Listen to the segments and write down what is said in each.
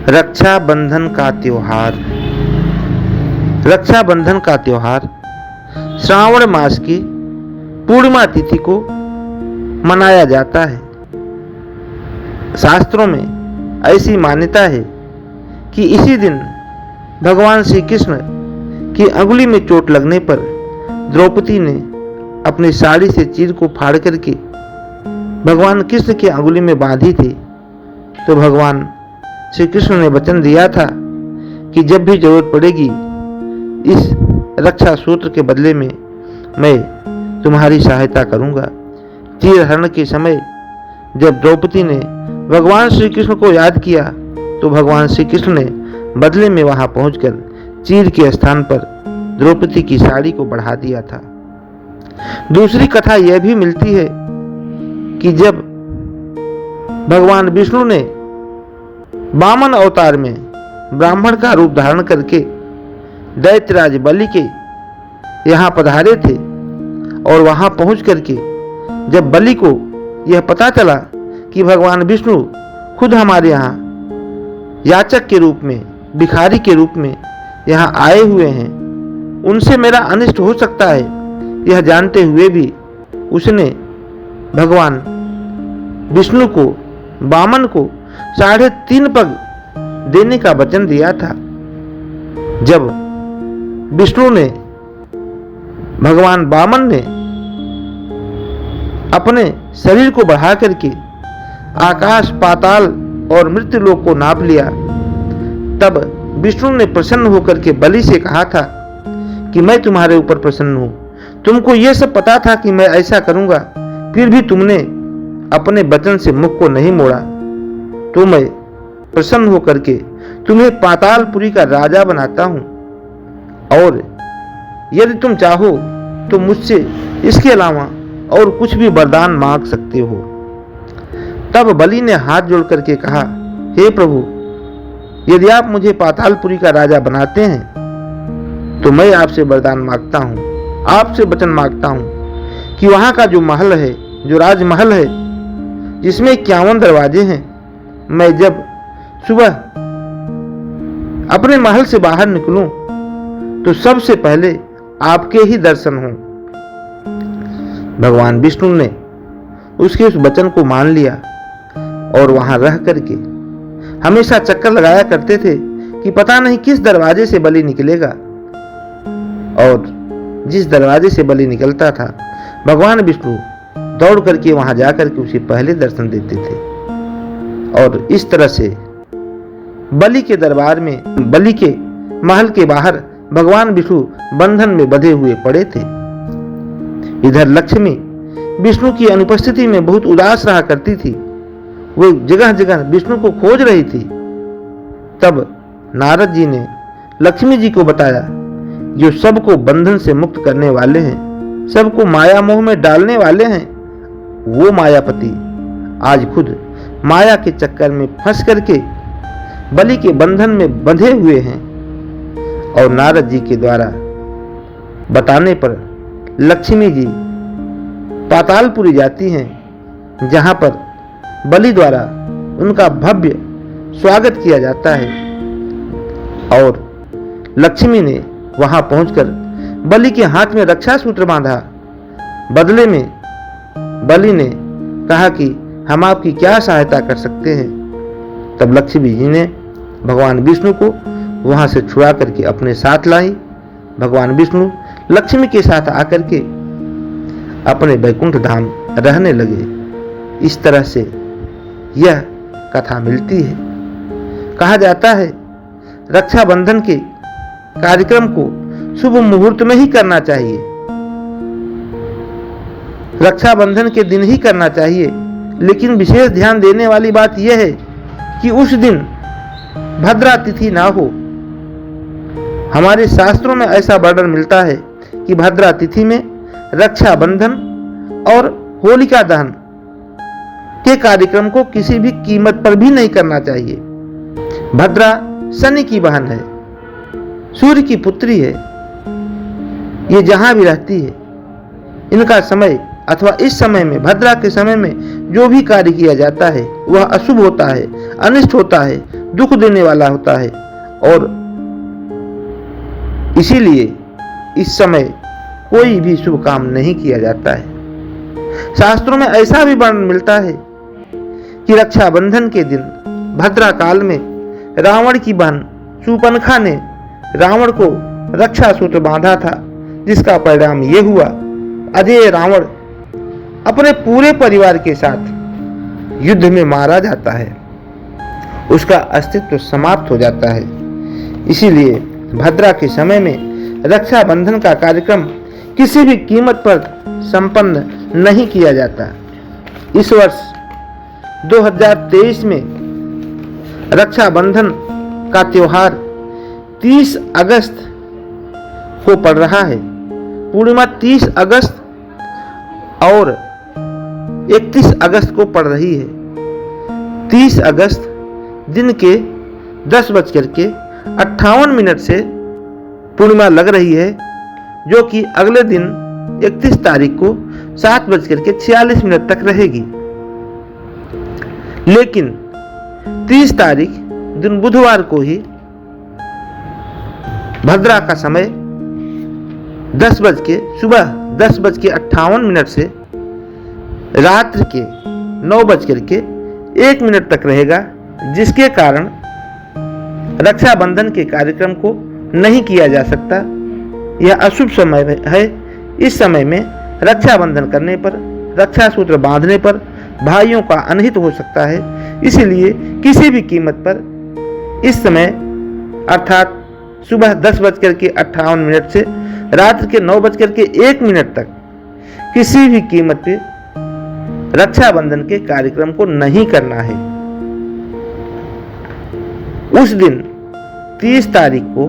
रक्षाबंधन का त्योहार। रक्षाबंधन का त्योहार श्रावण मास की पूर्णिमा तिथि को मनाया जाता है। शास्त्रों में ऐसी मान्यता है कि इसी दिन भगवान श्री कृष्ण की अंगुली में चोट लगने पर द्रौपदी ने अपनी साड़ी से चीर को फाड़ करके भगवान कृष्ण की अंगुली में बांधी थी। तो भगवान श्री कृष्ण ने वचन दिया था कि जब भी जरूरत पड़ेगी इस रक्षा सूत्र के बदले में मैं तुम्हारी सहायता करूंगा। चीर हरण के समय जब द्रौपदी ने भगवान श्री कृष्ण को याद किया तो भगवान श्री कृष्ण ने बदले में वहां पहुंचकर चीर के स्थान पर द्रौपदी की साड़ी को बढ़ा दिया था। दूसरी कथा यह भी मिलती है कि जब भगवान विष्णु ने वामन अवतार में ब्राह्मण का रूप धारण करके दैत्यराज बलि के यहाँ पधारे थे और वहां पहुंच करके जब बलि को यह पता चला कि भगवान विष्णु खुद हमारे यहाँ याचक के रूप में, भिखारी के रूप में यहाँ आए हुए हैं, उनसे मेरा अनिष्ट हो सकता है, यह जानते हुए भी उसने भगवान विष्णु को, वामन को 3.5 पग देने का वचन दिया था। जब विष्णु ने, भगवान वामन ने अपने शरीर को बढ़ा करके आकाश, पाताल और मृत्यु लोक को नाप लिया, तब विष्णु ने प्रसन्न होकर के बलि से कहा था कि मैं तुम्हारे ऊपर प्रसन्न हूं। तुमको यह सब पता था कि मैं ऐसा करूंगा, फिर भी तुमने अपने वचन से मुख को नहीं मोड़ा, तो मैं प्रसन्न होकर के तुम्हें पातालपुरी का राजा बनाता हूं और यदि तुम चाहो तो मुझसे इसके अलावा और कुछ भी वरदान मांग सकते हो। तब बलि ने हाथ जोड़ करके कहा, हे प्रभु, यदि आप मुझे पातालपुरी का राजा बनाते हैं तो मैं आपसे वरदान मांगता हूं, आपसे वचन मांगता हूं कि वहां का जो महल है, जो राजमहल है जिसमें 51 दरवाजे हैं, मैं जब सुबह अपने महल से बाहर निकलूं तो सबसे पहले आपके ही दर्शन हों। भगवान विष्णु ने उसके उस वचन को मान लिया और वहां रह करके हमेशा चक्कर लगाया करते थे कि पता नहीं किस दरवाजे से बलि निकलेगा, और जिस दरवाजे से बलि निकलता था भगवान विष्णु दौड़ करके वहां जाकर के उसे पहले दर्शन देते थे। और इस तरह से बलि के दरबार में, बलि के महल के बाहर भगवान विष्णु बंधन में बंधे हुए पड़े थे। इधर लक्ष्मी विष्णु की अनुपस्थिति में बहुत उदास रहा करती थी, वो जगह जगह विष्णु को खोज रही थी। तब नारद जी ने लक्ष्मी जी को बताया, जो सबको बंधन से मुक्त करने वाले हैं, सबको माया मोह में डालने वाले हैं, वो मायापति आज खुद माया के चक्कर में फंस करके बलि के बंधन में बंधे हुए हैं। और नारद जी के द्वारा बताने पर लक्ष्मी जी पातालपुरी जाती हैं, जहां पर बलि द्वारा उनका भव्य स्वागत किया जाता है। और लक्ष्मी ने वहां पहुंचकर बलि के हाथ में रक्षा सूत्र बांधा। बदले में बलि ने कहा कि हम आपकी क्या सहायता कर सकते हैं। तब लक्ष्मी जी ने भगवान विष्णु को वहां से छुड़ा करके अपने साथ लाई। भगवान विष्णु लक्ष्मी के साथ आकर के अपने वैकुंठ धाम रहने लगे। इस तरह से यह कथा मिलती है। कहा जाता है रक्षाबंधन के कार्यक्रम को शुभ मुहूर्त में ही करना चाहिए, रक्षाबंधन के दिन ही करना चाहिए। लेकिन विशेष ध्यान देने वाली बात यह है कि उस दिन भद्रा तिथि ना हो। हमारे शास्त्रों में ऐसा वर्णन मिलता है कि भद्रा तिथि में रक्षाबंधन और होलिका दहन के कार्यक्रम को किसी भी कीमत पर भी नहीं करना चाहिए। भद्रा शनि की बहन है, सूर्य की पुत्री है, ये जहां भी रहती है, इनका समय अथवा इस समय में, भद्रा के समय में जो भी कार्य किया जाता है वह अशुभ होता है, अनिष्ट होता है, दुख देने वाला होता है, और इसीलिए इस समय कोई भी शुभ काम नहीं किया जाता है। शास्त्रों में ऐसा भी वर्णन मिलता है कि रक्षाबंधन के दिन भद्रा काल में रावण की बहन शूर्पणखा ने रावण को रक्षा सूत्र बांधा था, जिसका परिणाम ये हुआ अजय रावण अपने पूरे परिवार के साथ युद्ध में मारा जाता है, उसका अस्तित्व समाप्त हो जाता है। इसीलिए भद्रा के समय में रक्षाबंधन का कार्यक्रम किसी भी कीमत पर संपन्न नहीं किया जाता। इस वर्ष 2023 में रक्षाबंधन का त्योहार 30 अगस्त को पड़ रहा है। पूर्णिमा 30 अगस्त और 31 अगस्त को पड़ रही है। 30 अगस्त दिन के 10:58 से पूर्णिमा लग रही है, जो कि अगले दिन 31 तारीख को 7:46 तक रहेगी। लेकिन 30 तारीख दिन बुधवार को ही भद्रा का समय सुबह 10:58 से रात्रि के 9:01 तक रहेगा, जिसके कारण रक्षाबंधन के कार्यक्रम को नहीं किया जा सकता। यह अशुभ समय है। इस समय में रक्षाबंधन करने पर, रक्षा सूत्र बांधने पर भाइयों का अनहित हो सकता है। इसलिए किसी भी कीमत पर इस समय अर्थात सुबह 10:58 से रात्रि के 9:01 तक किसी भी कीमत पे रक्षाबंधन के कार्यक्रम को नहीं करना है। उस दिन 30 तारीख को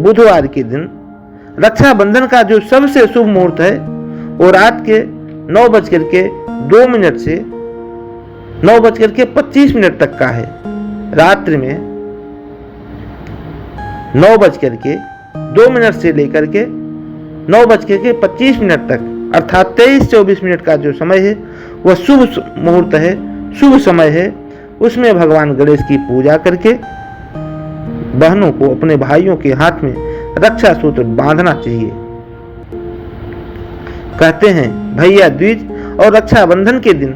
बुधवार के दिन रक्षाबंधन का जो सबसे शुभ मुहूर्त है वो रात के 9:02 से 9:25 तक का है। रात्रि में 9:02 से लेकर के 9:25 तक अर्थात 23-24 मिनट का जो समय है वह शुभ मुहूर्त है, शुभ समय है। उसमें भगवान गणेश की पूजा करके बहनों को अपने भाइयों के हाथ में रक्षा सूत्र बांधना चाहिए। कहते हैं भैया दूज और रक्षाबंधन के दिन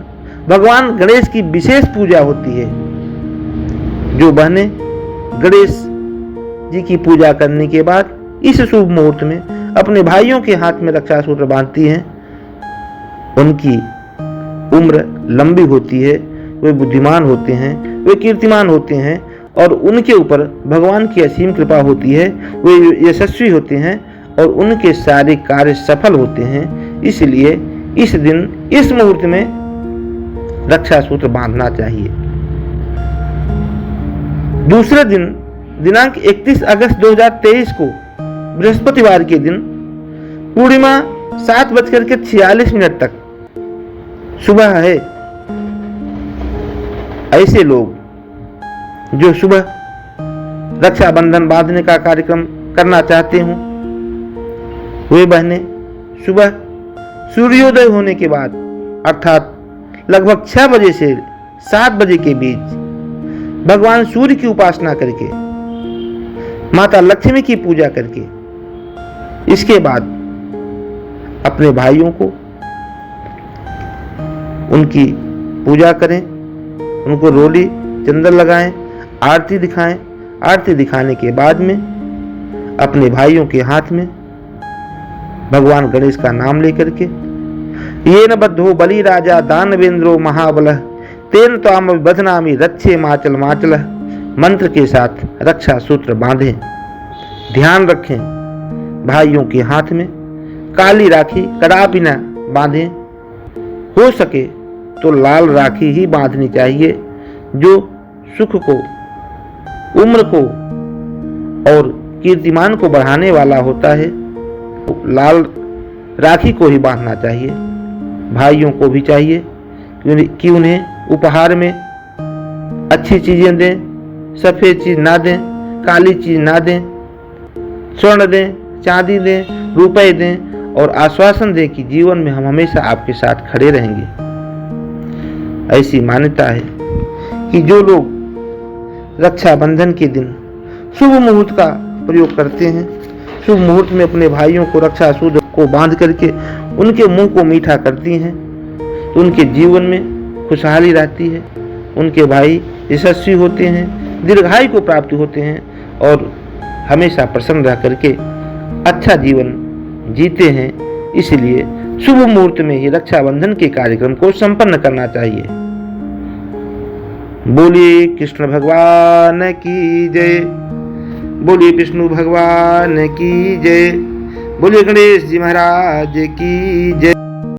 भगवान गणेश की विशेष पूजा होती है। जो बहनें गणेश जी की पूजा करने के बाद इस शुभ मुहूर्त में अपने भाइयों के हाथ में रक्षा सूत्र बांधती हैं, उनकी उम्र लंबी होती है, वे बुद्धिमान होते हैं, वे कीर्तिमान होते हैं और उनके ऊपर भगवान की असीम कृपा होती है। वे यशस्वी होते हैं और उनके सारे कार्य सफल होते हैं। इसलिए इस दिन इस मुहूर्त में रक्षा सूत्र बांधना चाहिए। दूसरे दिन दिनांक 31 अगस्त 2023 को बृहस्पतिवार के दिन पूर्णिमा 7:46 तक सुबह है। ऐसे लोग जो सुबह रक्षाबंधन बांधने का कार्यक्रम करना चाहते हों, वे बहनें सुबह सूर्योदय होने के बाद अर्थात लगभग 6 बजे से 7 बजे के बीच भगवान सूर्य की उपासना करके, माता लक्ष्मी की पूजा करके, इसके बाद अपने भाइयों को उनकी पूजा करें, उनको रोली चंदन लगाएं, आरती दिखाएं। आरती दिखाने के बाद में अपने भाइयों के हाथ में भगवान गणेश का नाम लेकर के ये न बद्धो बलि राजा दानवेंद्रो महाबल तेन ताम बधनामी रक्षे माचल माचल मंत्र के साथ रक्षा सूत्र बांधें। ध्यान रखें भाइयों के हाथ में काली राखी कदापि न बांधें। हो सके तो लाल राखी ही बांधनी चाहिए, जो सुख को, उम्र को और कीर्तिमान को बढ़ाने वाला होता है। लाल राखी को ही बांधना चाहिए। भाइयों को भी चाहिए कि उन्हें उपहार में अच्छी चीजें दें, सफेद चीज ना दें, काली चीज ना दें, स्वर्ण दें, चांदी दें, रुपए दें और आश्वासन दें कि जीवन में हम हमेशा आपके साथ खड़े रहेंगे। ऐसी मान्यता है कि जो लोग रक्षाबंधन के दिन शुभ मुहूर्त का प्रयोग करते हैं। शुभ मुहूर्त में अपने भाइयों को रक्षा सूत्र को बांध करके उनके मुंह को मीठा करती हैं तो उनके जीवन में खुशहाली रहती है, उनके भाई यशस्वी होते हैं, दीर्घायु को प्राप्त होते हैं और हमेशा प्रसन्न रह करके अच्छा जीवन जीते हैं। इसलिए शुभ मुहूर्त में ही रक्षाबंधन के कार्यक्रम को संपन्न करना चाहिए। बोलिए कृष्ण भगवान की जय, बोलिए विष्णु भगवान की जय, बोलिए गणेश जी महाराज की जय।